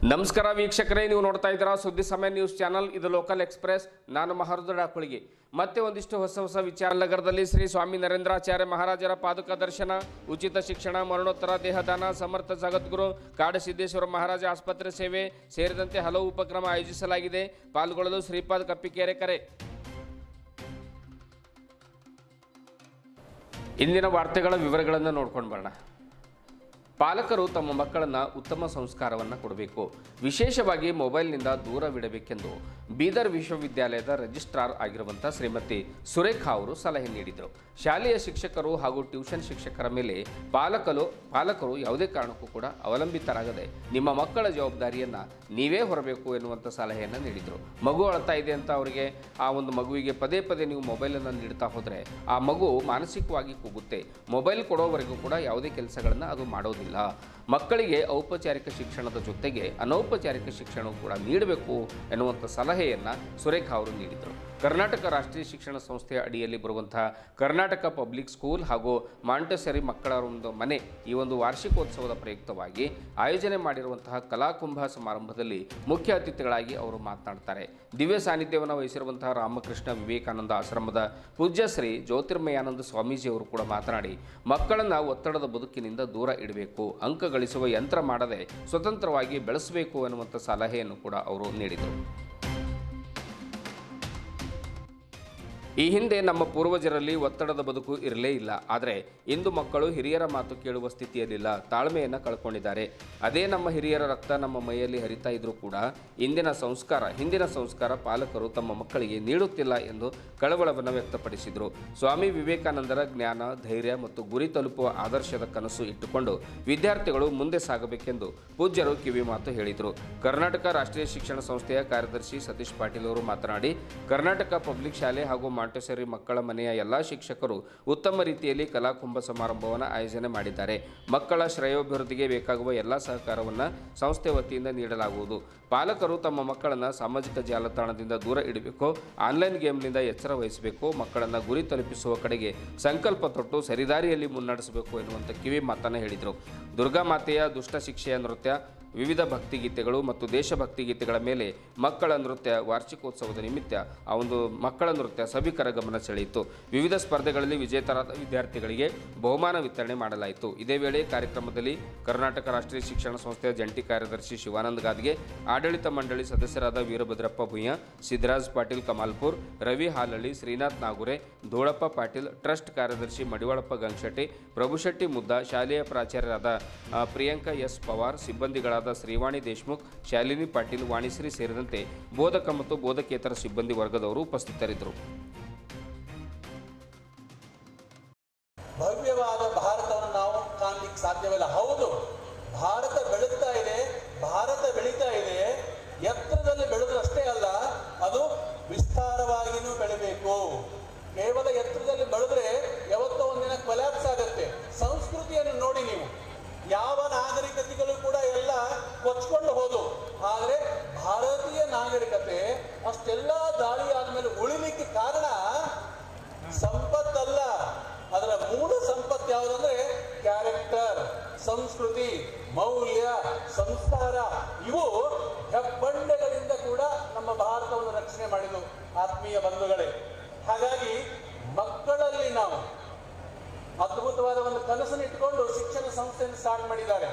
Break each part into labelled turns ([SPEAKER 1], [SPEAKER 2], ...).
[SPEAKER 1] ನಮಸ್ಕಾರ ವೀಕ್ಷಕರೇ, ನೀವು ನೋಡ್ತಾ ಇದ್ದೀರಾ ಸುದ್ದಿ ಸಮಯ ನ್ಯೂಸ್ ಚಾನಲ್. ಇದು ಲೋಕಲ್ ಎಕ್ಸ್ಪ್ರೆಸ್. ನಾನು ಮಹಾರುದ್ರ ಡಾಕುಳಿಗೆ. ಮತ್ತೆ ಒಂದಿಷ್ಟು ಹೊಸ ವಿಚಾರ. ನಗರದಲ್ಲಿ ಶ್ರೀ ಸ್ವಾಮಿ ನರೇಂದ್ರಾಚಾರ್ಯ ಮಹಾರಾಜರ ಪಾದುಕ ದರ್ಶನ, ಉಚಿತ ಶಿಕ್ಷಣ, ಮರಣೋತ್ತರ ದೇಹದಾನ, ಸಮರ್ಥ ಜಗದ್ಗುರು ಕಾಡಸಿದ್ದೇಶ್ವರ ಮಹಾರಾಜ ಆಸ್ಪತ್ರೆ ಸೇವೆ ಸೇರಿದಂತೆ ಹಲವು ಉಪಕ್ರಮ ಆಯೋಜಿಸಲಾಗಿದೆ. ಪಾಲ್ಗೊಳ್ಳಲು ಶ್ರೀಪಾದ ಕಪ್ಪಿಕೆರೆ ಕರೆ. ಇಂದಿನ ವಾರ್ತೆಗಳ ವಿವರಗಳನ್ನು ನೋಡ್ಕೊಂಡು ಬರೋಣ. ಪಾಲಕರು ತಮ್ಮ ಮಕ್ಕಳನ್ನು ಉತ್ತಮ ಸಂಸ್ಕಾರವನ್ನು ಕೊಡಬೇಕು, ವಿಶೇಷವಾಗಿ ಮೊಬೈಲ್ನಿಂದ ದೂರವಿಡಬೇಕೆಂದು ಬೀದರ್ ವಿಶ್ವವಿದ್ಯಾಲಯದ ರಿಜಿಸ್ಟ್ರಾರ್ ಆಗಿರುವಂಥ ಶ್ರೀಮತಿ ಸುರೇಖಾ ಅವರು ಸಲಹೆ ನೀಡಿದರು. ಶಾಲೆಯ ಶಿಕ್ಷಕರು ಹಾಗೂ ಟ್ಯೂಷನ್ ಶಿಕ್ಷಕರ ಮೇಲೆ ಪಾಲಕರು ಯಾವುದೇ ಕಾರಣಕ್ಕೂ ಕೂಡ ಅವಲಂಬಿತರಾಗದೆ ನಿಮ್ಮ ಮಕ್ಕಳ ಜವಾಬ್ದಾರಿಯನ್ನು ನೀವೇ ಹೊರಬೇಕು ಎನ್ನುವಂಥ ಸಲಹೆಯನ್ನು ನೀಡಿದರು. ಮಗು ಅಳ್ತಾ ಇದೆ ಅಂತ ಅವರಿಗೆ ಆ ಒಂದು ಮಗುವಿಗೆ ಪದೇ ನೀವು ಮೊಬೈಲನ್ನು ನೀಡ್ತಾ ಹೋದರೆ ಆ ಮಗು ಮಾನಸಿಕವಾಗಿ ಕುಗ್ಗುತ್ತೆ. ಮೊಬೈಲ್ ಕೊಡೋವರೆಗೂ ಕೂಡ ಯಾವುದೇ ಕೆಲಸಗಳನ್ನು ಅದು ಮಾಡೋದಿಲ್ಲ. ಮಕ್ಕಳಿಗೆ ಔಪಚಾರಿಕ ಶಿಕ್ಷಣದ ಜೊತೆಗೆ ಅನೌಪಚಾರಿಕ ಶಿಕ್ಷಣ ಕೂಡ ನೀಡಬೇಕು ಎನ್ನುವಂಥ ಸಲಹೆಯನ್ನು ಸುರೇಖಾ ಅವರು ನೀಡಿದರು. ಕರ್ನಾಟಕ ರಾಷ್ಟ್ರೀಯ ಶಿಕ್ಷಣ ಸಂಸ್ಥೆಯ ಅಡಿಯಲ್ಲಿ ಬರುವಂತಹ ಕರ್ನಾಟಕ ಪಬ್ಲಿಕ್ ಸ್ಕೂಲ್ ಹಾಗೂ ಮಾಂಟೆಸರಿ ಮಕ್ಕಳ ಒಂದು ಮನೆ ಈ ಒಂದು ವಾರ್ಷಿಕೋತ್ಸವದ ಪ್ರಯುಕ್ತವಾಗಿ ಆಯೋಜನೆ ಮಾಡಿರುವಂತಹ ಕಲಾಕುಂಭ ಸಮಾರಂಭದಲ್ಲಿ ಮುಖ್ಯ ಅತಿಥಿಗಳಾಗಿ ಅವರು ಮಾತನಾಡ್ತಾರೆ. ದಿವ್ಯ ಸಾನ್ನಿಧ್ಯವನ್ನು ವಹಿಸಿರುವಂತಹ ರಾಮಕೃಷ್ಣ ವಿವೇಕಾನಂದ ಆಶ್ರಮದ ಪೂಜ್ಯ ಶ್ರೀ ಜ್ಯೋತಿರ್ಮಯಾನಂದ ಸ್ವಾಮೀಜಿ ಅವರು ಕೂಡ ಮಾತನಾಡಿ, ಮಕ್ಕಳನ್ನು ಒತ್ತಡದ ಬದುಕಿನಿಂದ ದೂರ ಇಡಬೇಕು, ಅಂಕ ಗಳಿಸುವ ಯಂತ್ರ ಮಾಡದೆ ಸ್ವತಂತ್ರವಾಗಿ ಬೆಳೆಸಬೇಕು ಎನ್ನುವಂಥ ಸಲಹೆಯನ್ನು ಕೂಡ ಅವರು ನೀಡಿದರು. ಈ ಹಿಂದೆ ನಮ್ಮ ಪೂರ್ವಜರಲ್ಲಿ ಒತ್ತಡದ ಬದುಕು ಇರಲೇ ಇಲ್ಲ. ಆದರೆ ಇಂದು ಮಕ್ಕಳು ಹಿರಿಯರ ಮಾತು ಕೇಳುವ ಸ್ಥಿತಿಯಲ್ಲಿಲ್ಲ, ತಾಳ್ಮೆಯನ್ನು ಕಳ್ಕೊಂಡಿದ್ದಾರೆ. ಅದೇ ನಮ್ಮ ಹಿರಿಯರ ರಕ್ತ ನಮ್ಮ ಮೈಯಲ್ಲಿ ಹರಿತಾ ಇದ್ರೂ ಕೂಡ ಹಿಂದಿನ ಸಂಸ್ಕಾರ ಪಾಲಕರು ತಮ್ಮ ಮಕ್ಕಳಿಗೆ ನೀಡುತ್ತಿಲ್ಲ ಎಂದು ಕಳವಳವನ್ನು ವ್ಯಕ್ತಪಡಿಸಿದರು. ಸ್ವಾಮಿ ವಿವೇಕಾನಂದರ ಜ್ಞಾನ, ಧೈರ್ಯ ಮತ್ತು ಗುರಿ ತಲುಪುವ ಆದರ್ಶದ ಕನಸು ಇಟ್ಟುಕೊಂಡು ವಿದ್ಯಾರ್ಥಿಗಳು ಮುಂದೆ ಸಾಗಬೇಕೆಂದು ಪೂಜ್ಯರು ಕಿವಿ ಮಾತು ಹೇಳಿದರು. ಕರ್ನಾಟಕ ರಾಷ್ಟ್ರೀಯ ಶಿಕ್ಷಣ ಸಂಸ್ಥೆಯ ಕಾರ್ಯದರ್ಶಿ ಸತೀಶ್ ಪಾಟೀಲ್ ಅವರು ಮಾತನಾಡಿ, ಕರ್ನಾಟಕ ಪಬ್ಲಿಕ್ ಶಾಲೆ ಹಾಗೂ ಮಾಂಟೆಸರಿ ಮಕ್ಕಳ ಮನೆಯ ಎಲ್ಲ ಶಿಕ್ಷಕರು ಉತ್ತಮ ರೀತಿಯಲ್ಲಿ ಕಲಾಕುಂಭ ಸಮಾರಂಭವನ್ನು ಆಯೋಜನೆ ಮಾಡಿದ್ದಾರೆ. ಮಕ್ಕಳ ಶ್ರೇಯೋಭಿವೃದ್ಧಿಗೆ ಬೇಕಾಗುವ ಎಲ್ಲ ಸಹಕಾರವನ್ನು ಸಂಸ್ಥೆ ವತಿಯಿಂದ ನೀಡಲಾಗುವುದು. ಪಾಲಕರು ತಮ್ಮ ಮಕ್ಕಳನ್ನು ಸಾಮಾಜಿಕ ಜಾಲತಾಣದಿಂದ ದೂರ ಇಡಬೇಕು, ಆನ್ಲೈನ್ ಗೇಮ್ನಿಂದ ಎಚ್ಚರ ವಹಿಸಬೇಕು, ಮಕ್ಕಳನ್ನು ಗುರಿ ತಲುಪಿಸುವ ಕಡೆಗೆ ಸಂಕಲ್ಪ ತೊಟ್ಟು ಸರಿದಾರಿಯಲ್ಲಿ ಮುನ್ನಡೆಸಬೇಕು ಎನ್ನುವಂಥ ಕಿವಿ ಮಾತನ್ನು ಹೇಳಿದರು. ದುರ್ಗಾಮಾತೆಯ ದುಷ್ಟ ಶಿಕ್ಷೆಯ ನೃತ್ಯ, ವಿವಿಧ ಭಕ್ತಿಗೀತೆಗಳು ಮತ್ತು ದೇಶಭಕ್ತಿ ಗೀತೆಗಳ ಮೇಲೆ ಮಕ್ಕಳ ನೃತ್ಯ ವಾರ್ಷಿಕೋತ್ಸವದ ನಿಮಿತ್ತ ಆ ಒಂದು ಮಕ್ಕಳ ನೃತ್ಯ ಸಭಿಕರ ಗಮನ ಸೆಳೆಯಿತು. ವಿವಿಧ ಸ್ಪರ್ಧೆಗಳಲ್ಲಿ ವಿಜೇತರಾದ ವಿದ್ಯಾರ್ಥಿಗಳಿಗೆ ಬಹುಮಾನ ವಿತರಣೆ ಮಾಡಲಾಯಿತು. ಇದೇ ವೇಳೆ ಕಾರ್ಯಕ್ರಮದಲ್ಲಿ ಕರ್ನಾಟಕ ರಾಷ್ಟ್ರೀಯ ಶಿಕ್ಷಣ ಸಂಸ್ಥೆಯ ಜಂಟಿ ಕಾರ್ಯದರ್ಶಿ ಶಿವಾನಂದ ಗಾದ್ಗೆ, ಆಡಳಿತ ಮಂಡಳಿ ಸದಸ್ಯರಾದ ವೀರಭದ್ರಪ್ಪ ಭುಯ್ಯ, ಸಿದ್ದರಾಜ್ ಪಾಟೀಲ್ ಕಮಾಲ್ಪುರ್, ರವಿ ಹಾಲಳ್ಳಿ, ಶ್ರೀನಾಥ್ ನಾಗುರೆ, ಧೋಳಪ್ಪ ಪಾಟೀಲ್, ಟ್ರಸ್ಟ್ ಕಾರ್ಯದರ್ಶಿ ಮಡಿವಾಳಪ್ಪ ಗಂಗಶೆಟ್ಟಿ, ಪ್ರಭುಶೆಟ್ಟಿ ಮುದ್ದ, ಶಾಲೆಯ ಪ್ರಾಚಾರ್ಯರಾದ ಪ್ರಿಯಾಂಕಾ ಎಸ್ ಪವಾರ್, ಸಿಬ್ಬಂದಿಗಳಾದ ಶ್ರೀವಾಣಿ ದೇಶಮುಖ್, ಶಾಲಿನಿ ಪಾಟೀಲ್, ವಾಣಿಶ್ರೀ ಸೇರಿದಂತೆ ಬೋಧಕ ಮತ್ತು ಬೋಧಕೇತರ ಸಿಬ್ಬಂದಿ ವರ್ಗದವರು ಉಪಸ್ಥಿತರಿದ್ದರು.
[SPEAKER 2] ಭವ್ಯವಾದ ಭಾರತವನ್ನು ನಾವು ಕಾಣಲಿಕ್ಕೆ ಸಾಧ್ಯವಿಲ್ಲ. ಹೌದು, ಭಾರತ ಬೆಳೀತಾ ಇದೆ, ಭಾರತ ಬೆಳೀತಾ ಇದೆ. ಎತ್ತರದಲ್ಲಿ ಬೆಳೆದ್ರಷ್ಟೇ ಅಲ್ಲ, ಅದು ವಿಸ್ತಾರವಾಗಿಯೂ ಬೆಳಿಬೇಕು. ಕೇವಲ ಎತ್ತರದಲ್ಲಿ ಬೆಳೆದ್ರೆ ಯಾವತ್ತೋ ಒಂದಿನ ಕೊಲ್ಯಾಪ್ಸ್ ಆಗುತ್ತೆ. ಸಂಸ್ಕೃತಿಯನ್ನು ನೋಡಿ ನೀವು, ಯಾವ ನಾಗರಿಕತೆಗಳು ಕೂಡ ಎಲ್ಲ ಕೊಚ್ಕೊಂಡು ಹೋದು, ಆದರೆ ಭಾರತೀಯ ನಾಗರಿಕತೆ ಅಷ್ಟೆಲ್ಲ ದಾಳಿ ಆದ್ಮೇಲೆ ಉಳಿಲಿಕ್ಕೆ ಕಾರಣ ಸಂಪತ್ತಲ್ಲ, ಅದರ ಮೂಲ ಸಂಪತ್ತು ಯಾವುದಂದ್ರೆ ಕ್ಯಾರೆಕ್ಟರ್, ಸಂಸ್ಕೃತಿ, ಮೌಲ್ಯ, ಸಂಸ್ಕಾರ. ಇವು ಹೆಬ್ಬಂಡೆಗಳಿಂದ ಕೂಡ ನಮ್ಮ ಭಾರತವನ್ನು ರಕ್ಷಣೆ ಮಾಡಿದ್ದು ಆತ್ಮೀಯ ಬಂಧುಗಳೇ. ಹಾಗಾಗಿ ಮಕ್ಕಳಲ್ಲಿ ನಾವು ಅದ್ಭುತವಾದ ಒಂದು ಕನಸನ್ನು ಇಟ್ಟುಕೊಂಡು ಶಿಕ್ಷಣ ಸಂಸ್ಥೆಯನ್ನು ಸ್ಟಾರ್ಟ್ ಮಾಡಿದ್ದಾರೆ.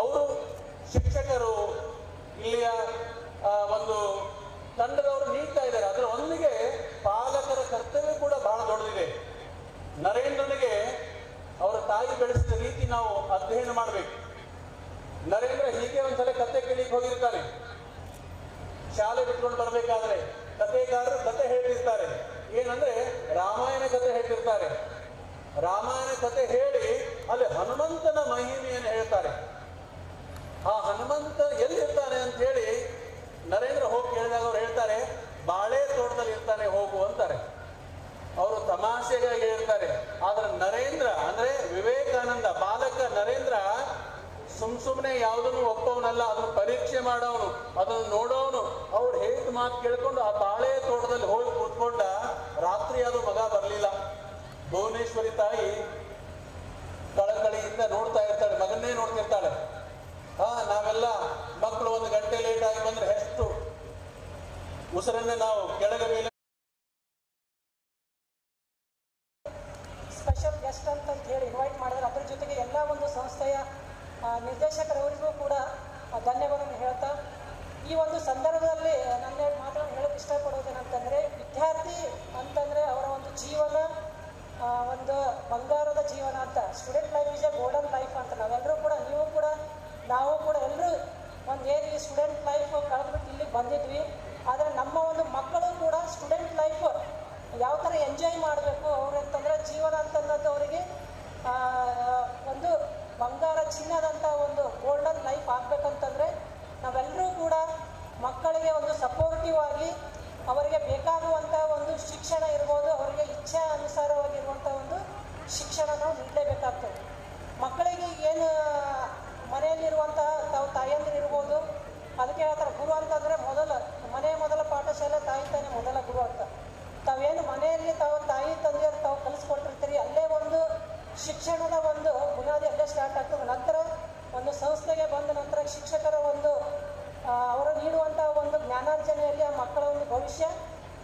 [SPEAKER 2] ಅವರು ಶಿಕ್ಷಕರು ಇಲ್ಲಿಯ ಒಂದು ತಂಡದವರು ನೀಡ್ತಾ ಇದ್ದಾರೆ. ಅದರ ಒಂದಿಗೆ ಪಾಲಕರ ಕರ್ತವ್ಯ ಕೂಡ ಬಹಳ ದೊಡ್ಡದಿದೆ. ನರೇಂದ್ರನಿಗೆ ಅವರ ತಾಯಿ ಬೆಳೆಸಿದ ರೀತಿ ನಾವು ಅಧ್ಯಯನ ಮಾಡಬೇಕು. ನರೇಂದ್ರ ಹೀಗೆ ಒಂದ್ಸಲ ಕತೆ ಕೇಳಿಕ್ಕೆ ಹೋಗಿರ್ತಾನೆ. ಶಾಲೆ ಬಿಟ್ಕೊಂಡು ಬರಬೇಕಾದ್ರೆ ಕತೆಗಾರರು ಕತೆ ಹೇಳ್ತಿರ್ತಾರೆ. ಏನಂದ್ರೆ ರಾಮಾಯಣ ಕತೆ ಹೇಳ್ತಿರ್ತಾರೆ. ರಾಮಾಯಣ ಕತೆ ಹೇಳಿ ಅಲ್ಲಿ ಹನುಮಂತನ ಮಹಿಮೆಯನ್ನು ಹೇಳ್ತಾರೆ. ಆ ಹನುಮಂತ ಎಲ್ಲಿರ್ತಾನೆ ಅಂತ ಹೇಳಿ ನರೇಂದ್ರ ಹೋಗಿ ಕೇಳಿದಾಗ ಅವ್ರು ಹೇಳ್ತಾರೆ, ಬಾಳೆ ತೋಟದಲ್ಲಿ ಇರ್ತಾನೆ, ಹೋಗು ಅಂತಾರೆ. ಅವರು ತಮಾಷೆಗಾಗಿ ಹೇಳ್ತಾರೆ. ಆದ್ರೆ ನರೇಂದ್ರ ಅಂದ್ರೆ ವಿವೇಕಾನಂದ, ಬಾಲಕ ನರೇಂದ್ರ ಸುಮ್ಮನೆ ಯಾವುದನ್ನು ಒಪ್ಪವನಲ್ಲ, ಅದನ್ನು ಪರೀಕ್ಷೆ ಮಾಡೋನು, ಅದನ್ನು ನೋಡೋನು. ಅವ್ರು ಹೇಳಿದ ಮಾತು ಕೇಳ್ಕೊಂಡು ಆ ಬಾಳೆ ತೋಟದಲ್ಲಿ ಹೋಗಿ ಕೂತ್ಕೊಂಡ. ರಾತ್ರಿ ಅದು ಮಗ ಬರಲಿಲ್ಲ. ಭುವನೇಶ್ವರಿ ತಾಯಿ ಕಳಕಳಿಯಿಂದ ನೋಡ್ತಾ ಇರ್ತಾಳೆ, ಮಗನ್ನೇ ನೋಡ್ತಿರ್ತಾಳೆ. ನಾವೆಲ್ಲ ಮಕ್ಕಳು ಉಸಿರನ್ನೇ ನಾವು ಕೆಳಗಡೆಯಲ್ಲಿ
[SPEAKER 3] ಸ್ಪೆಷಲ್ ಗೆಸ್ಟ್ ಅಂತ ಹೇಳಿ ಇನ್ವೈಟ್ ಮಾಡಿದ್ರೆ ಅದ್ರ ಜೊತೆಗೆ ಎಲ್ಲ ಒಂದು ಸಂಸ್ಥೆಯ ನಿರ್ದೇಶಕರವರಿಗೂ ಕೂಡ ಧನ್ಯವಾದವನ್ನು ಹೇಳ್ತಾ ಈ ಒಂದು ಸಂದರ್ಭದಲ್ಲಿ ನನ್ನ ಮಾತನ್ನು ಹೇಳಕ್ಕೆ ಇಷ್ಟಪಡೋದೇನಂತಂದರೆ ವಿದ್ಯಾರ್ಥಿ ಅಂತಂದರೆ ಅವರ ಒಂದು ಜೀವನ ಒಂದು ಬಂಗಾರದ ಜೀವನ ಅಂತ. Student life is A golden life ಅಂತ ನಾವೆಲ್ಲರೂ ಕೂಡ, ನೀವು ಕೂಡ, ನಾವು ಕೂಡ ಎಲ್ಲರೂ ಒಂದು ಏನು ಈ ಸ್ಟೂಡೆಂಟ್ ಲೈಫ್ ಕಳೆದ್ಬಿಟ್ಟು ಇಲ್ಲಿಗೆ ಬಂದಿದ್ವಿ. ಆದರೆ ನಮ್ಮ ಒಂದು ಮಕ್ಕಳು ಕೂಡ ಸ್ಟೂಡೆಂಟ್ ಲೈಫ್ ಯಾವ ಥರ ಎಂಜಾಯ್ ಮಾಡಬೇಕು ಅವ್ರು ಅಂತಂದರೆ ಜೀವನ ಅಂತಂದು ಅವರಿಗೆ ಒಂದು ಬಂಗಾರ ಚಿನ್ನದಂಥ ಒಂದು ಗೋಲ್ಡನ್ ಲೈಫ್ ಆಗಬೇಕಂತಂದರೆ ನಾವೆಲ್ಲರೂ ಕೂಡ ಮಕ್ಕಳಿಗೆ ಒಂದು ಸಪೋರ್ಟಿವ್ ಆಗಿ ಅವರಿಗೆ ಬೇಕಾಗುವಂಥ ಒಂದು ಶಿಕ್ಷಣ ಇರ್ಬೋದು, ಅವರಿಗೆ ಇಚ್ಛೆ ಅನುಸಾರವಾಗಿರುವಂಥ ಒಂದು ಶಿಕ್ಷಣ ನಾವು ನೀಡಲೇಬೇಕಾಗ್ತದೆ. ಮಕ್ಕಳಿಗೆ ಏನು ಮನೆಯಲ್ಲಿರುವಂತಹ ತಾವು ತಾಯಂದಿರು ಇರ್ಬೋದು, ಅದಕ್ಕೆ ಹೇಳ್ತಾರೆ ಗುರು ಅಂತಂದರೆ ಮೊದಲ ಪಾಠಶಾಲೆ ತಾಯಿ ತಾನೇ ಮೊದಲ ಗುರು ಅಂತ. ತಾವೇನು ಮನೆಯಲ್ಲಿ ತಾಯಿ ತಂದೆಯರು ತಾವು ಕಲಿಸ್ಕೊಟ್ಟಿರ್ತೀರಿ, ಅಲ್ಲೇ ಒಂದು ಶಿಕ್ಷಣದ ಒಂದು ಬುನಾದಿ ಅಲ್ಲೇ ಸ್ಟಾರ್ಟ್ ಆಗ್ತದೆ. ನಂತರ ಒಂದು ಸಂಸ್ಥೆಗೆ ಬಂದ ನಂತರ ಶಿಕ್ಷಕರ ಒಂದು ಅವರು ನೀಡುವಂಥ ಒಂದು ಜ್ಞಾನಾರ್ಜನೆಯಲ್ಲಿ ಆ ಮಕ್ಕಳ ಒಂದು ಭವಿಷ್ಯ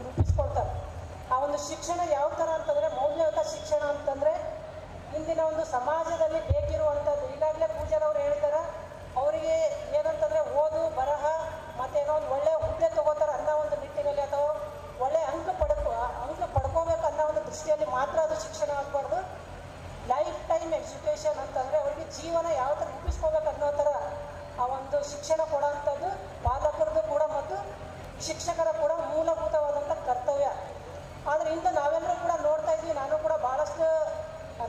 [SPEAKER 3] ರೂಪಿಸ್ಕೊಳ್ತಾರೆ. ಆ ಒಂದು ಶಿಕ್ಷಣ ಯಾವ ಥರ ಅಂತಂದರೆ ಮೌಲ್ಯಯುತ ಶಿಕ್ಷಣ ಅಂತಂದರೆ ಇಂದಿನ ಒಂದು ಸಮಾಜದಲ್ಲಿ ಬೇಕಿರುವಂಥದ್ದು. ಈಗಾಗಲೇ ಪೂಜಾರವ್ರು ಹೇಳಿದ್ದಾರೆ, ಅವರಿಗೆ ಏನಂತಂದರೆ ಓದು ಬರಹ ಮತ್ತು ಏನೋ ಒಂದು ಒಳ್ಳೆಯ ಹುದ್ದೆ ತಗೋತಾರೆ ಅನ್ನೋ ಒಂದು ನಿಟ್ಟಿನಲ್ಲಿ ಅಥವಾ ಒಳ್ಳೆಯ ಅಂಕ ಪಡ್ಕೋಬೇಕು ಅನ್ನೋ ಒಂದು ದೃಷ್ಟಿಯಲ್ಲಿ ಮಾತ್ರ ಅದು ಶಿಕ್ಷಣ ಆಗಬಾರ್ದು. ಲೈಫ್ ಟೈಮ್ ಎಜುಕೇಷನ್ ಅಂತಂದರೆ ಅವರಿಗೆ ಜೀವನ ಯಾವ ಥರ ರೂಪಿಸ್ಕೋಬೇಕು ಅನ್ನೋ ಥರ ಆ ಒಂದು ಶಿಕ್ಷಣ ಕೊಡೋವಂಥದ್ದು ಪಾಲಕರದ್ದು ಕೂಡ ಮತ್ತು ಶಿಕ್ಷಕರ ಕೂಡ ಮೂಲಭೂತವಾದಂಥ ಕರ್ತವ್ಯ. ಆದರೆ ಇಂದು ನಾವೆಲ್ಲರೂ ಕೂಡ ನೋಡ್ತಾ ಇದ್ವಿ, ನಾನು ಕೂಡ ಭಾಳಷ್ಟು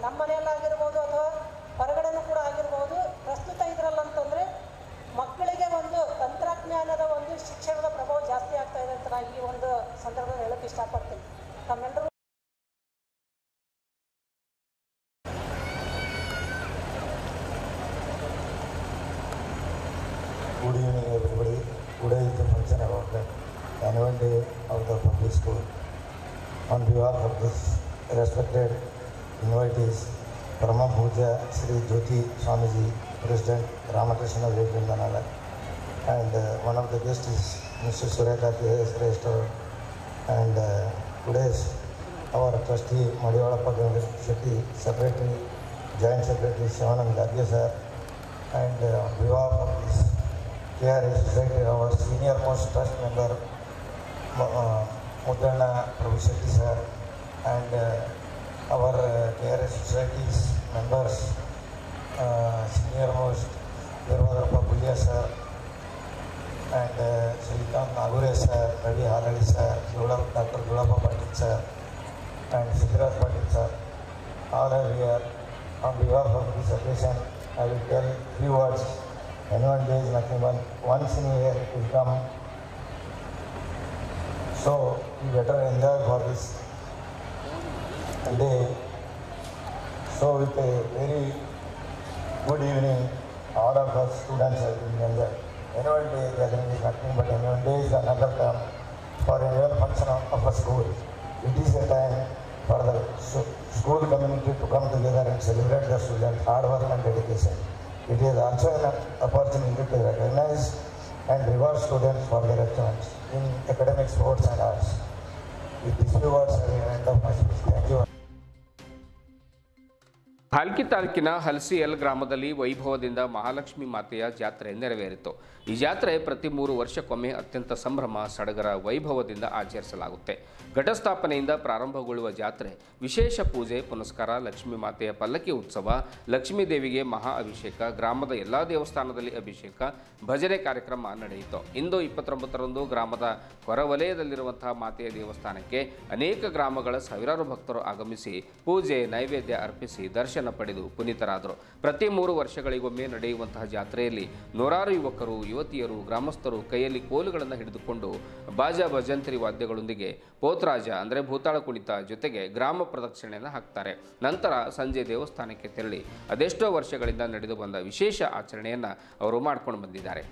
[SPEAKER 3] ನಮ್ಮ ಮನೆಯಲ್ಲಾಗಿರ್ಬೋದು ಅಥವಾ ಹೊರಗಡೆನೂ ಕೂಡ ಆಗಿರ್ಬೋದು, ಪ್ರಸ್ತುತ ಇದರಲ್ಲಂತಂದರೆ ಮಕ್ಕಳಿಗೆ ಒಂದು ತಂತ್ರಜ್ಞಾನದ ಒಂದು ಶಿಕ್ಷಣದ ಪ್ರಭಾವ ಜಾಸ್ತಿ ಆಗ್ತಾ ಇದೆ ಅಂತ ನಾನು ಈ ಒಂದು ಸಂದರ್ಭದಲ್ಲಿ ಹೇಳೋಕ್ಕೆ ಇಷ್ಟಪಡ್ತೀನಿ. ತಮ್ಮೆಲ್ಲರೂ
[SPEAKER 4] Good evening everybody. Today is the function about the annual day of the public school. On behalf of this respected invitees, Parama Puja Sri Jyoti Swamiji, President Ramakrishna Vivekananda, and one of the guests is Mr. Sureka K.S. Register, and today's our trustee Madhivalappa Ganesh Shetty, Secretary, Joint Secretary Shivanand Gadge sir, and on behalf of this KRS Society, our senior most trust member Mudanna Prabhu Shetty sir, and our KRS Society's members, senior most Virvadarappa Bulya sir, and Srikant Nagure sir, Ravi Harali sir, Dr. Gulabha Patil sir, and Siddharth Patil sir, all are here. On behalf of this occasion, I will tell few words. Annual day is nothing but once in a year it will come, so we better enjoy for this day. So with a very good evening, all of us students will enjoy. Annual day gathering is nothing but annual day is another term for annual function of a school. It is a time for the school community to come together and celebrate the students' hard work and dedication. It is also an opportunity to recognize and reward students for their excellence in academic, sports and arts. With these few words, I will end up my speech. Thank you.
[SPEAKER 1] ಹಾಲ್ಕಿ ತಾಲೂಕಿನ ಹಲಸಿಯಲ್ ಗ್ರಾಮದಲ್ಲಿ ವೈಭವದಿಂದ ಮಹಾಲಕ್ಷ್ಮಿ ಮಾತೆಯ ಜಾತ್ರೆ ನೆರವೇರಿತು. ಈ ಜಾತ್ರೆ ಪ್ರತಿ 3 ವರ್ಷಕ್ಕೊಮ್ಮೆ ಅತ್ಯಂತ ಸಂಭ್ರಮ ಸಡಗರ ವೈಭವದಿಂದ ಆಚರಿಸಲಾಗುತ್ತೆ. ಘಟಸ್ಥಾಪನೆಯಿಂದ ಪ್ರಾರಂಭಗೊಳ್ಳುವ ಜಾತ್ರೆ ವಿಶೇಷ ಪೂಜೆ ಪುನಸ್ಕಾರ, ಲಕ್ಷ್ಮೀ ಮಾತೆಯ ಪಲ್ಲಕ್ಕಿ ಉತ್ಸವ, ಲಕ್ಷ್ಮೀ ದೇವಿಗೆ ಮಹಾ ಅಭಿಷೇಕ, ಗ್ರಾಮದ ಎಲ್ಲ ದೇವಸ್ಥಾನದಲ್ಲಿ ಅಭಿಷೇಕ, ಭಜನೆ ಕಾರ್ಯಕ್ರಮ ನಡೆಯಿತು. ಇಂದು 29ರಂದು ಗ್ರಾಮದ ಹೊರವಲಯದಲ್ಲಿರುವಂತಹ ಮಾತೆಯ ದೇವಸ್ಥಾನಕ್ಕೆ ಅನೇಕ ಗ್ರಾಮಗಳ ಸಾವಿರಾರು ಭಕ್ತರು ಆಗಮಿಸಿ ಪೂಜೆ ನೈವೇದ್ಯ ಅರ್ಪಿಸಿ ದರ್ಶನ ಪಡೆದು ಪುನೀತರಾದರು. ಪ್ರತಿ 3 ವರ್ಷಗಳಿಗೊಮ್ಮೆ ನಡೆಯುವಂತಹ ಜಾತ್ರೆಯಲ್ಲಿ ನೂರಾರು ಯುವಕರು ಯುವತಿಯರು ಗ್ರಾಮಸ್ಥರು ಕೈಯಲ್ಲಿ ಕೋಲುಗಳನ್ನು ಹಿಡಿದುಕೊಂಡು ಬಾಜಾ ಭಜಂತ್ರಿ ವಾದ್ಯಗಳೊಂದಿಗೆ ಪೋತ್ರಾಜ ಅಂದರೆ ಭೂತಾಳ ಕುಣಿತ ಜೊತೆಗೆ ಗ್ರಾಮ ಪ್ರದಕ್ಷಿಣೆಯನ್ನು ಹಾಕ್ತಾರೆ. ನಂತರ ಸಂಜೆ ದೇವಸ್ಥಾನಕ್ಕೆ ತೆರಳಿ ಅದೆಷ್ಟೋ ವರ್ಷಗಳಿಂದ ನಡೆದು ಬಂದ ವಿಶೇಷ ಆಚರಣೆಯನ್ನು ಅವರು ಮಾಡ್ಕೊಂಡು ಬಂದಿದ್ದಾರೆ.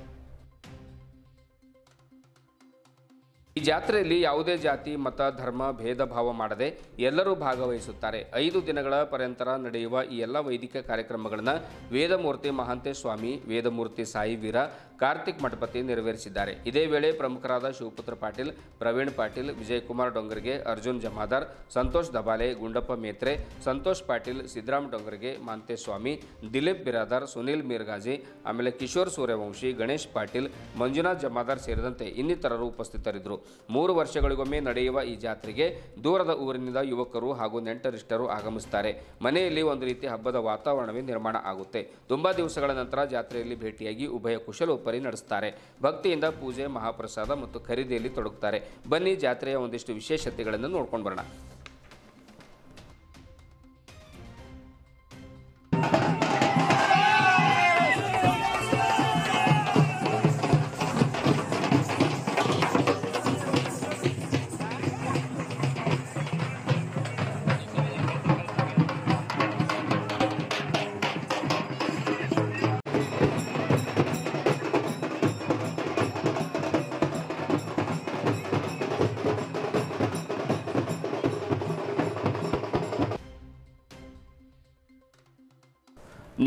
[SPEAKER 1] ಈ ಜಾತ್ರೆಯಲ್ಲಿ ಯಾವುದೇ ಜಾತಿ ಮತ ಧರ್ಮ ಭೇದ ಭಾವ ಮಾಡದೆ ಎಲ್ಲರೂ ಭಾಗವಹಿಸುತ್ತಾರೆ. 5 ದಿನಗಳ ಪರ್ಯಂತರ ನಡೆಯುವ ಈ ಎಲ್ಲ ವೈದಿಕ ಕಾರ್ಯಕ್ರಮಗಳನ್ನು ವೇದಮೂರ್ತಿ ಮಹಾಂತೇಶ ಸ್ವಾಮಿ, ವೇದಮೂರ್ತಿ ಸಾಯಿ ವೀರ, ಕಾರ್ತಿಕ್ ಮಠಪತಿ ನೆರವೇರಿಸಿದ್ದಾರೆ. ಇದೇ ವೇಳೆ ಪ್ರಮುಖರಾದ ಶಿವಪುತ್ರ ಪಾಟೀಲ್, ಪ್ರವೀಣ್ ಪಾಟೀಲ್, ವಿಜಯಕುಮಾರ್ ಡೊಂಗರ್ಗೆ, ಅರ್ಜುನ್ ಜಮಾದಾರ್, ಸಂತೋಷ್ ದಬಾಲೆ, ಗುಂಡಪ್ಪ ಮೇತ್ರೆ, ಸಂತೋಷ್ ಪಾಟೀಲ್, ಸಿದ್ದರಾಮ್ ಡೊಂಗರ್ಗೆ, ಮಾಂತೇಶ್ ಸ್ವಾಮಿ, ದಿಲೀಪ್ ಬಿರಾದಾರ್, ಸುನೀಲ್ ಮೀರ್ಗಾಜಿ, ಆಮೇಲೆ ಕಿಶೋರ್ ಸೂರ್ಯವಂಶಿ, ಗಣೇಶ್ ಪಾಟೀಲ್, ಮಂಜುನಾಥ್ ಜಮಾದಾರ್ ಸೇರಿದಂತೆ ಇನ್ನಿತರರು ಉಪಸ್ಥಿತರಿದ್ದರು. 3 ವರ್ಷಗಳಿಗೊಮ್ಮೆ ನಡೆಯುವ ಈ ಜಾತ್ರೆಗೆ ದೂರದ ಊರಿನಿಂದ ಯುವಕರು ಹಾಗೂ ನೆಂಟರಿಷ್ಟರು ಆಗಮಿಸುತ್ತಾರೆ. ಮನೆಯಲ್ಲಿ ಒಂದು ರೀತಿ ಹಬ್ಬದ ವಾತಾವರಣವೇ ನಿರ್ಮಾಣ ಆಗುತ್ತೆ. ತುಂಬಾ ದಿವಸಗಳ ನಂತರ ಜಾತ್ರೆಯಲ್ಲಿ ಭೇಟಿಯಾಗಿ ಉಭಯ ಕುಶಲೋಪರಿ ನಡೆಸುತ್ತಾರೆ. ಭಕ್ತಿಯಿಂದ ಪೂಜೆ, ಮಹಾಪ್ರಸಾದ ಮತ್ತು ಖರೀದಿಯಲ್ಲಿ ತೊಡಗುತ್ತಾರೆ. ಬನ್ನಿ ಜಾತ್ರೆಯ ಒಂದಿಷ್ಟು ವಿಶೇಷತೆಗಳನ್ನು ನೋಡ್ಕೊಂಡು ಬರೋಣ.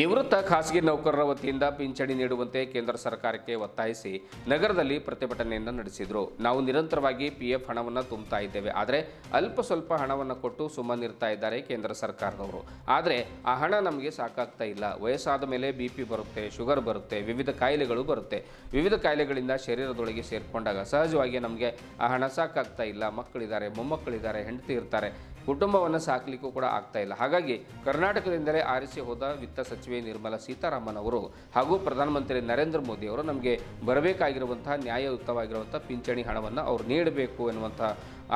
[SPEAKER 1] ನಿವೃತ್ತ ಖಾಸಗಿ ನೌಕರರ ವತಿಯಿಂದ ಪಿಂಚಣಿ ನೀಡುವಂತೆ ಕೇಂದ್ರ ಸರ್ಕಾರಕ್ಕೆ ಒತ್ತಾಯಿಸಿ ನಗರದಲ್ಲಿ ಪ್ರತಿಭಟನೆಯನ್ನು ನಡೆಸಿದರು. ನಾವು ನಿರಂತರವಾಗಿ PF ಹಣವನ್ನು ತುಂಬುತ್ತಾ ಇದ್ದೇವೆ, ಆದರೆ ಅಲ್ಪ ಸ್ವಲ್ಪ ಹಣವನ್ನು ಕೊಟ್ಟು ಸುಮ್ಮನಿರ್ತಾ ಇದ್ದಾರೆ ಕೇಂದ್ರ ಸರ್ಕಾರದವರು. ಆದರೆ ಆ ಹಣ ನಮಗೆ ಸಾಕಾಗ್ತಾ ಇಲ್ಲ. ವಯಸ್ಸಾದ ಮೇಲೆ BP ಬರುತ್ತೆ, ಶುಗರ್ ಬರುತ್ತೆ, ವಿವಿಧ ಕಾಯಿಲೆಗಳು ಬರುತ್ತೆ. ವಿವಿಧ ಕಾಯಿಲೆಗಳಿಂದ ಶರೀರದೊಳಗೆ ಸೇರಿಕೊಂಡಾಗ ಸಹಜವಾಗಿ ನಮಗೆ ಆ ಹಣ ಸಾಕಾಗ್ತಾ ಇಲ್ಲ. ಮಕ್ಕಳಿದ್ದಾರೆ, ಮೊಮ್ಮಕ್ಕಳಿದ್ದಾರೆ, ಹೆಂಡತಿ ಇರ್ತಾರೆ, ಕುಟುಂಬವನ್ನು ಸಾಕಲಿಕ್ಕೂ ಕೂಡ ಆಗ್ತಾ ಇಲ್ಲ. ಹಾಗಾಗಿ ಕರ್ನಾಟಕದಿಂದಲೇ ಆರಿಸಿ ಹೋದ ವಿತ್ತ ಸಚಿವೆ ನಿರ್ಮಲಾ ಸೀತಾರಾಮನ್ ಅವರು ಹಾಗೂ ಪ್ರಧಾನಮಂತ್ರಿ ನರೇಂದ್ರ ಮೋದಿ ಅವರು ನಮಗೆ ಬರಬೇಕಾಗಿರುವಂತಹ ನ್ಯಾಯಯುತವಾಗಿರುವಂಥ ಪಿಂಚಣಿ ಹಣವನ್ನು ಅವರು ನೀಡಬೇಕು ಎನ್ನುವಂಥ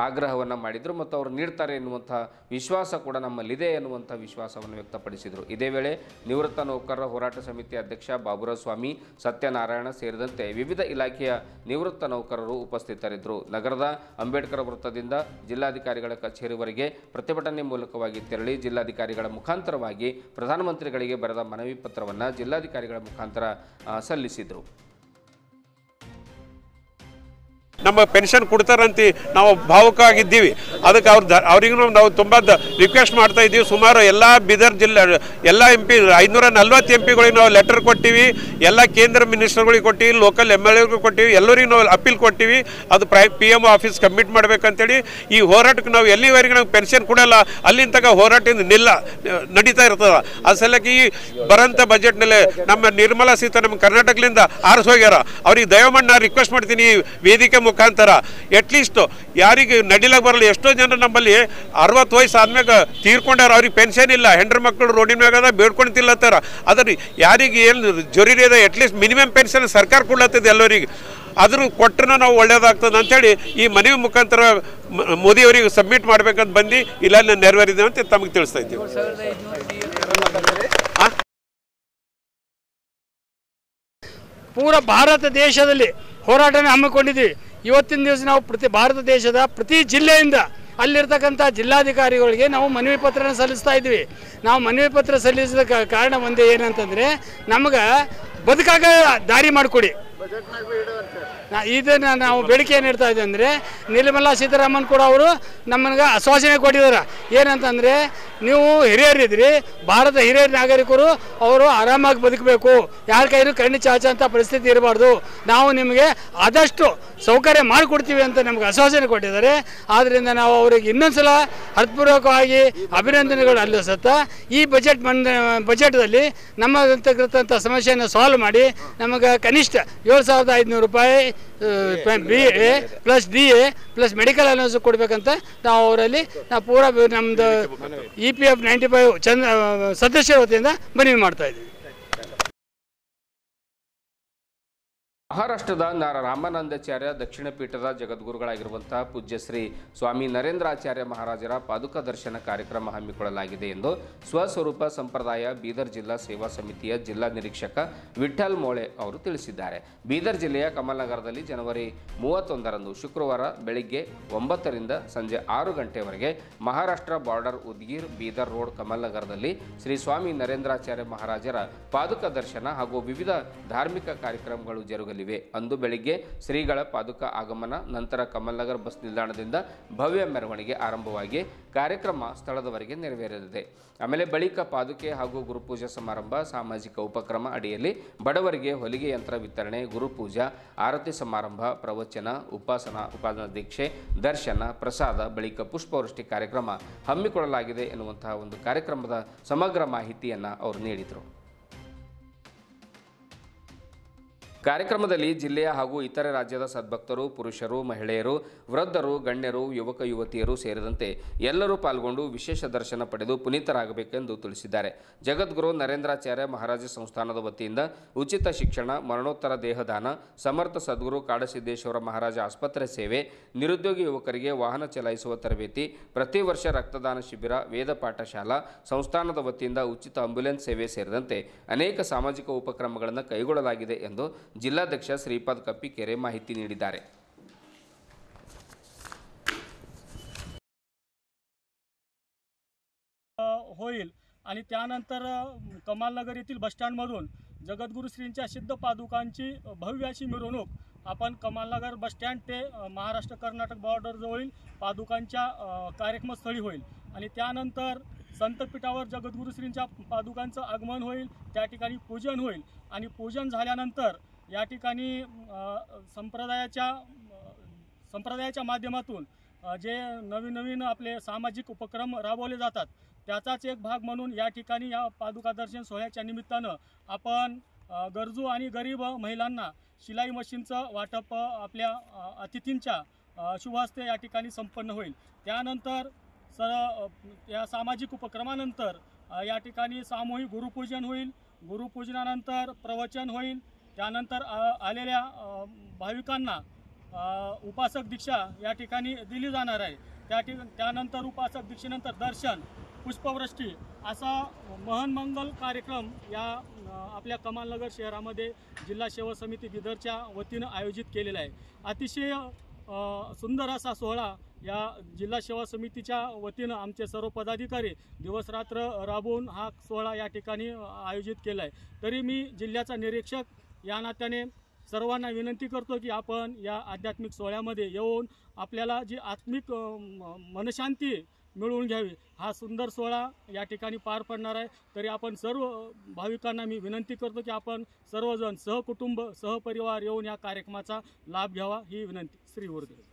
[SPEAKER 1] ಆಗ್ರಹವನ್ನು ಮಾಡಿದರು ಮತ್ತು ಅವರು ನೀಡ್ತಾರೆ ಎನ್ನುವಂಥ ವಿಶ್ವಾಸ ಕೂಡ ನಮ್ಮಲ್ಲಿದೆ ಎನ್ನುವಂಥ ವಿಶ್ವಾಸವನ್ನು ವ್ಯಕ್ತಪಡಿಸಿದರು. ಇದೇ ವೇಳೆ ನಿವೃತ್ತ ನೌಕರರ ಹೋರಾಟ ಸಮಿತಿ ಅಧ್ಯಕ್ಷ ಬಾಬುರಾವ್ ಸ್ವಾಮಿ, ಸತ್ಯನಾರಾಯಣ ಸೇರಿದಂತೆ ವಿವಿಧ ಇಲಾಖೆಯ ನಿವೃತ್ತ ನೌಕರರು ಉಪಸ್ಥಿತರಿದ್ದರು. ನಗರದ ಅಂಬೇಡ್ಕರ್ ವೃತ್ತದಿಂದ ಜಿಲ್ಲಾಧಿಕಾರಿಗಳ ಕಚೇರಿವರೆಗೆ ಪ್ರತಿಭಟನೆ ಮೂಲಕವಾಗಿ ತೆರಳಿ ಜಿಲ್ಲಾಧಿಕಾರಿಗಳ ಮುಖಾಂತರವಾಗಿ ಪ್ರಧಾನಮಂತ್ರಿಗಳಿಗೆ ಬರೆದ ಮನವಿ ಪತ್ರವನ್ನು ಜಿಲ್ಲಾಧಿಕಾರಿಗಳ ಮುಖಾಂತರ ಸಲ್ಲಿಸಿದರು.
[SPEAKER 5] ನಮ್ಮ ಪೆನ್ಷನ್ ಕೊಡ್ತಾರಂತ ನಾವು ಭಾವುಕ ಆಗಿದ್ದೀವಿ. ಅದಕ್ಕೆ ಅವ್ರಿಗೂ ನಾವು ತುಂಬ ರಿಕ್ವೆಸ್ಟ್ ಮಾಡ್ತಾ ಇದ್ದೀವಿ. ಸುಮಾರು ಎಲ್ಲ ಬೀದರ್ ಜಿಲ್ಲೆ ಎಲ್ಲ MP 540 MPಗಳಿಗೆ ನಾವು ಲೆಟರ್ ಕೊಟ್ಟಿವಿ. ಎಲ್ಲ ಕೇಂದ್ರ ಮಿನಿಸ್ಟರ್ಗಳಿಗೆ ಕೊಟ್ಟಿವಿ, ಲೋಕಲ್ MLAಗಳಿಗೆ ಕೊಟ್ಟಿವಿ, ಎಲ್ಲರಿಗೂ ನಾವು ಅಪೀಲ್ ಕೊಟ್ಟಿವಿ. ಅದು PM ಆಫೀಸ್ ಕಮಿಟ್ ಮಾಡ್ಬೇಕಂತೇಳಿ ಈ ಹೋರಾಟಕ್ಕೆ ನಾವು ಎಲ್ಲಿವರೆಗೆ ನಾವು ಪೆನ್ಷನ್ ಕೊಡಲ್ಲ ಅಲ್ಲಿಂದ ತಗ ಹೋರಾಟದಿಂದ ನಡೀತಾ ಇರ್ತದೆ. ಅದು ಸಲಕ್ಕೆ ಈ ಬರೋಂಥ ಬಜೆಟ್ನಲ್ಲಿ ನಮ್ಮ ನಿರ್ಮಲಾ ಸೀತಾ ನಮ್ಮ ಕರ್ನಾಟಕದಿಂದ ಆರಿಸಿ ಹೋಗ್ಯಾರ. ಅವ್ರಿಗೆ ದಯಮಾಡಿ ನಾನು ರಿಕ್ವೆಸ್ಟ್ ಮಾಡ್ತೀನಿ, ವೇದಿಕೆ ಮುಖಾಂತರ ಅಟ್ಲೀಸ್ಟ್ ಯಾರಿಗೆ ನಡಿಲಾಗ ಬರಲ್ಲ. ಎಷ್ಟೋ ಜನ ನಮ್ಮಲ್ಲಿ 60 ವಯಸ್ಸು ಆದ್ಮ್ಯಾಗ ತೀರ್ಕೊಂಡಾರ, ಅವ್ರಿಗೆ ಪೆನ್ಷನ್ ಇಲ್ಲ, ಹೆಂಡ್ರ ಮಕ್ಕಳು ರೋಡಿನ ಮ್ಯಾಗ ಬೇಡ್ಕೊಂತಿಲ್ಲತ್ತಾರ. ಅದ್ರ ಯಾರಿಗೆ ಏನು ಜೊರಿ ಇದೆ ಅಟ್ಲೀಸ್ಟ್ ಮಿನಿಮಮ್ ಪೆನ್ಷನ್ ಸರ್ಕಾರ ಕೊಡ್ಲತ್ತದ ಎಲ್ಲರಿಗೆ. ಅದ್ರ ಕೊಟ್ಟರೆ ನಾವು ಒಳ್ಳೇದಾಗ್ತದೆ ಅಂಥೇಳಿ ಈ ಮನವಿ ಮುಖಾಂತರ ಮೋದಿಯವರಿಗೆ ಸಬ್ಮಿಟ್ ಮಾಡ್ಬೇಕಂತ ಬಂದು ಇಲ್ಲ ನೆರವೇರಿದೆ ಅಂತ ತಮಗೆ ತಿಳಿಸ್ತಾ ಇದ್ದೀವಿ.
[SPEAKER 6] ಪೂರ ಭಾರತ ದೇಶದಲ್ಲಿ ಹೋರಾಟನ ಹಮ್ಮಿಕೊಂಡಿದ್ದೀವಿ. ಇವತ್ತಿನ ದಿವಸ ನಾವು ಭಾರತ ದೇಶದ ಪ್ರತಿ ಜಿಲ್ಲೆಯಿಂದ ಅಲ್ಲಿರ್ತಕ್ಕಂಥ ಜಿಲ್ಲಾಧಿಕಾರಿಗಳಿಗೆ ನಾವು ಮನವಿ ಪತ್ರನ ಸಲ್ಲಿಸ್ತಾ ಇದ್ವಿ. ನಾವು ಮನವಿ ಪತ್ರ ಸಲ್ಲಿಸಿದ ಕಾರಣ ಒಂದೇ ಏನಂತಂದರೆ, ನಮಗೆ ಬದುಕಾಗ ದಾರಿ ಮಾಡಿಕೊಡಿ. ಇದನ್ನು ನಾವು ಬೇಡಿಕೆ ಏನು ಇಡ್ತಾ ಇದ್ದೀವಿ ಅಂದರೆ, ನಿರ್ಮಲಾ ಸೀತಾರಾಮನ್ ಕೂಡ ಅವರು ನಮ್ಮನಿಗೆ ಆಶ್ವಾಸನೆ ಕೊಟ್ಟಿದ್ದಾರೆ. ಏನಂತಂದರೆ, ನೀವು ಹಿರಿಯರಿದ್ರಿ, ಭಾರತ ಹಿರಿಯ ನಾಗರಿಕರು ಅವರು ಆರಾಮಾಗಿ ಬದುಕಬೇಕು, ಯಾರ ಕೈಲೂ ಕಣ್ಣು ಚಾಚಂಥ ಪರಿಸ್ಥಿತಿ ಇರಬಾರ್ದು, ನಾವು ನಿಮಗೆ ಆದಷ್ಟು ಸೌಕರ್ಯ ಮಾಡಿಕೊಡ್ತೀವಿ ಅಂತ ನಮ್ಗೆ ಆಶ್ವಾಸನೆ ಕೊಟ್ಟಿದ್ದಾರೆ. ಆದ್ದರಿಂದ ನಾವು ಅವರಿಗೆ ಇನ್ನೊಂದು ಸಲ ಅರ್ಥಪೂರ್ವಕವಾಗಿ ಅಭಿನಂದನೆಗಳು ಅಲ್ಲಿಸುತ್ತ ಈ ಬಜೆಟ್ದಲ್ಲಿ ನಮ್ಮಂತಕ್ಕಂಥ ಸಮಸ್ಯೆಯನ್ನು ಸಾಲ್ವ್ ಮಾಡಿ ನಮಗೆ ಕನಿಷ್ಠ 7,500 ರೂಪಾಯಿ BA plus DA plus medical allowance ಕೊಡಬೇಕಂತ ನಾವು ಅವರಲ್ಲಿ ಪೂರ ನಮ್ಮದು EPF 95 ಸದಸ್ಯರ ವತಿಯಿಂದ ಮನವಿ ಮಾಡ್ತಾ ಇದ್ದೀವಿ.
[SPEAKER 1] ಮಹಾರಾಷ್ಟ್ರದ ರಾಮಾನಂದಾಚಾರ್ಯ ದಕ್ಷಿಣ ಪೀಠದ ಜಗದ್ಗುರುಗಳಾಗಿರುವಂತಹ ಪೂಜ್ಯ ಶ್ರೀ ಸ್ವಾಮಿ ನರೇಂದ್ರಾಚಾರ್ಯ ಮಹಾರಾಜರ ಪಾದುಕ ದರ್ಶನ ಕಾರ್ಯಕ್ರಮ ಹಮ್ಮಿಕೊಳ್ಳಲಾಗಿದೆ ಎಂದು ಸ್ವಸ್ವರೂಪ ಸಂಪ್ರದಾಯ ಬೀದರ್ ಜಿಲ್ಲಾ ಸೇವಾ ಸಮಿತಿಯ ಜಿಲ್ಲಾ ನಿರೀಕ್ಷಕ ವಿಠಲ್ ಮೋಳೆ ಅವರು ತಿಳಿಸಿದ್ದಾರೆ. ಬೀದರ್ ಜಿಲ್ಲೆಯ ಕಮಲ್ನಗರದಲ್ಲಿ ಜನವರಿ 31ರಂದು ಶುಕ್ರವಾರ ಬೆಳಿಗ್ಗೆ 9ರಿಂದ ಸಂಜೆ 6 ಗಂಟೆವರೆಗೆ ಮಹಾರಾಷ್ಟ್ರ ಬಾರ್ಡರ್ ಉದ್ಗೀರ್ ಬೀದರ್ ರೋಡ್ ಕಮಲ್ನಗರದಲ್ಲಿ ಶ್ರೀ ಸ್ವಾಮಿ ನರೇಂದ್ರಾಚಾರ್ಯ ಮಹಾರಾಜರ ಪಾದುಕ ದರ್ಶನ ಹಾಗೂ ವಿವಿಧ ಧಾರ್ಮಿಕ ಕಾರ್ಯಕ್ರಮಗಳು ಜರುಗಲಿವೆ. ಹಮ್ಮಿಕೊಂಡಿವೆ. ಅಂದು ಬೆಳಿಗ್ಗೆ ಶ್ರೀಗಳ ಪಾದುಕಾ ಆಗಮನ, ನಂತರ ಕಮಲ್ನಗರ್ ಬಸ್ ನಿಲ್ದಾಣದಿಂದ ಭವ್ಯ ಮೆರವಣಿಗೆ ಆರಂಭವಾಗಿ ಕಾರ್ಯಕ್ರಮ ಸ್ಥಳದವರೆಗೆ ನೆರವೇರಲಿದೆ. ಆಮೇಲೆ ಬಳಿಕ ಪಾದುಕೆ ಹಾಗೂ ಗುರುಪೂಜಾ ಸಮಾರಂಭ, ಸಾಮಾಜಿಕ ಉಪಕ್ರಮ ಅಡಿಯಲ್ಲಿ ಬಡವರಿಗೆ ಹೊಲಿಗೆ ಯಂತ್ರ ವಿತರಣೆ, ಗುರುಪೂಜಾ, ಆರತಿ ಸಮಾರಂಭ, ಪ್ರವಚನ, ಉಪಾಸನಾ ದೀಕ್ಷೆ, ದರ್ಶನ, ಪ್ರಸಾದ, ಬಳಿಕ ಪುಷ್ಪವೃಷ್ಟಿ ಕಾರ್ಯಕ್ರಮ ಹಮ್ಮಿಕೊಳ್ಳಲಾಗಿದೆ ಎನ್ನುವಂತಹ ಒಂದು ಕಾರ್ಯಕ್ರಮದ ಸಮಗ್ರ ಮಾಹಿತಿಯನ್ನು ಅವರು ನೀಡಿದರು. ಕಾರ್ಯಕ್ರಮದಲ್ಲಿ ಜಿಲ್ಲೆಯ ಹಾಗೂ ಇತರೆ ರಾಜ್ಯದ ಸದ್ಭಕ್ತರು, ಪುರುಷರು, ಮಹಿಳೆಯರು, ವೃದ್ಧರು, ಗಣ್ಯರು, ಯುವಕ ಯುವತಿಯರು ಸೇರಿದಂತೆ ಎಲ್ಲರೂ ಪಾಲ್ಗೊಂಡು ವಿಶೇಷ ದರ್ಶನ ಪಡೆದು ಪುನೀತರಾಗಬೇಕೆಂದು ತಿಳಿಸಿದ್ದಾರೆ. ಜಗದ್ಗುರು ನರೇಂದ್ರಾಚಾರ್ಯ ಮಹಾರಾಜ ಸಂಸ್ಥಾನದ ವತಿಯಿಂದ ಉಚಿತ ಶಿಕ್ಷಣ, ಮರಣೋತ್ತರ ದೇಹದಾನ, ಸಮರ್ಥ ಸದ್ಗುರು ಕಾಡಸಿದ್ದೇಶ್ವರ ಮಹಾರಾಜ ಆಸ್ಪತ್ರೆ ಸೇವೆ, ನಿರುದ್ಯೋಗಿ ಯುವಕರಿಗೆ ವಾಹನ ಚಲಾಯಿಸುವ ತರಬೇತಿ, ಪ್ರತಿ ವರ್ಷ ರಕ್ತದಾನ ಶಿಬಿರ, ವೇದ ಪಾಠ ಶಾಲಾ, ಸಂಸ್ಥಾನದ ವತಿಯಿಂದ ಉಚಿತ ಆಂಬ್ಯುಲೆನ್ಸ್ ಸೇವೆ ಸೇರಿದಂತೆ ಅನೇಕ ಸಾಮಾಜಿಕ ಉಪಕ್ರಮಗಳನ್ನು ಕೈಗೊಳ್ಳಲಾಗಿದೆ ಎಂದು जिल्हाध्यक्ष श्रीपाद कप्पिकेरे माहिती ನೀಡಿದ್ದಾರೆ.
[SPEAKER 7] होईल आणि त्यानंतर कमालनगर येथील बसस्टँडमधून जगद्गुरू श्रींच्या सिद्ध पादुकांची भव्य अशी मिरवणूक आपण कमालनगर बसस्टँड ते महाराष्ट्र कर्नाटक बॉर्डरजवळील पादुकांच्या कार्यक्रमस्थळी होईल आणि त्यानंतर संतपीठावर जगद्गुरू श्रींच्या पादुकांचं आगमन होईल. त्या ठिकाणी पूजन होईल आणि पूजन झाल्यानंतर या ठिकाणी संप्रदायाच्या माध्यमातून जे नवीन आपले सामाजिक उपक्रम राबवले जातात त्याचाच एक भाग म्हणून या ठिकाणी या पादुका दर्शन सोहळ्याच्या निमित्तानं आपण गरजू आणि गरीब महिलांना शिलाई मशीनचं वाटप आपल्या अतिथींच्या शुभहस्ते या ठिकाणी संपन्न होईल. त्यानंतर या सामाजिक उपक्रमानंतर या ठिकाणी सामूहिक गुरुपूजन होईल. गुरुपूजनानंतर प्रवचन होईल. त्यानंतर आलेल्या भाविकांना उपासक दीक्षा या ठिकाणी दिली जाणार आहे. त्यानंतर उपासक दीक्षेनंतर दर्शन, पुष्पवृष्टी असा महन्मंगल कार्यक्रम या आपल्या कमालनगर शहरामध्ये जिल्हा सेवा समिती बिदरच्या वतीनं आयोजित केलेला आहे. अतिशय सुंदर असा सोहळा या जिल्हा सेवा समितीच्या वतीनं आमचे सर्व पदाधिकारी दिवस रात्र राबवून हा सोहळा या ठिकाणी आयोजित केला आहे. तरी मी जिल्ह्याचा निरीक्षक या नात्याने सर्वांना विनंती करतो की आपण या आध्यात्मिक सोहळ्यामध्ये येऊन आपल्याला जी आत्मिक मनशांती मिळवून घ्यावी. हा सुंदर सोहळा या ठिकाणी पार पडणार आहे. तरी आपण सर्व भाविकांना मी विनंती करतो की आपण सर्वजण सहकुटुंब सहपरिवार येऊन या कार्यक्रमाचा लाभ घ्यावा ही विनंती. श्री गुरुदेव.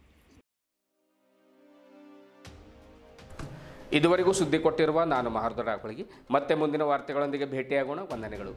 [SPEAKER 1] ಇದುವರೆಗೂ ಸುದ್ದಿ ಕೊಟ್ಟಿರುವ ನಾನು ಮಹಾರ್ದೊಡ ಆಕಳಿಗೆ ಮತ್ತೆ ಮುಂದಿನ ವಾರ್ತೆಗಳೊಂದಿಗೆ ಭೇಟಿಯಾಗೋಣ. ವಂದನೆಗಳು.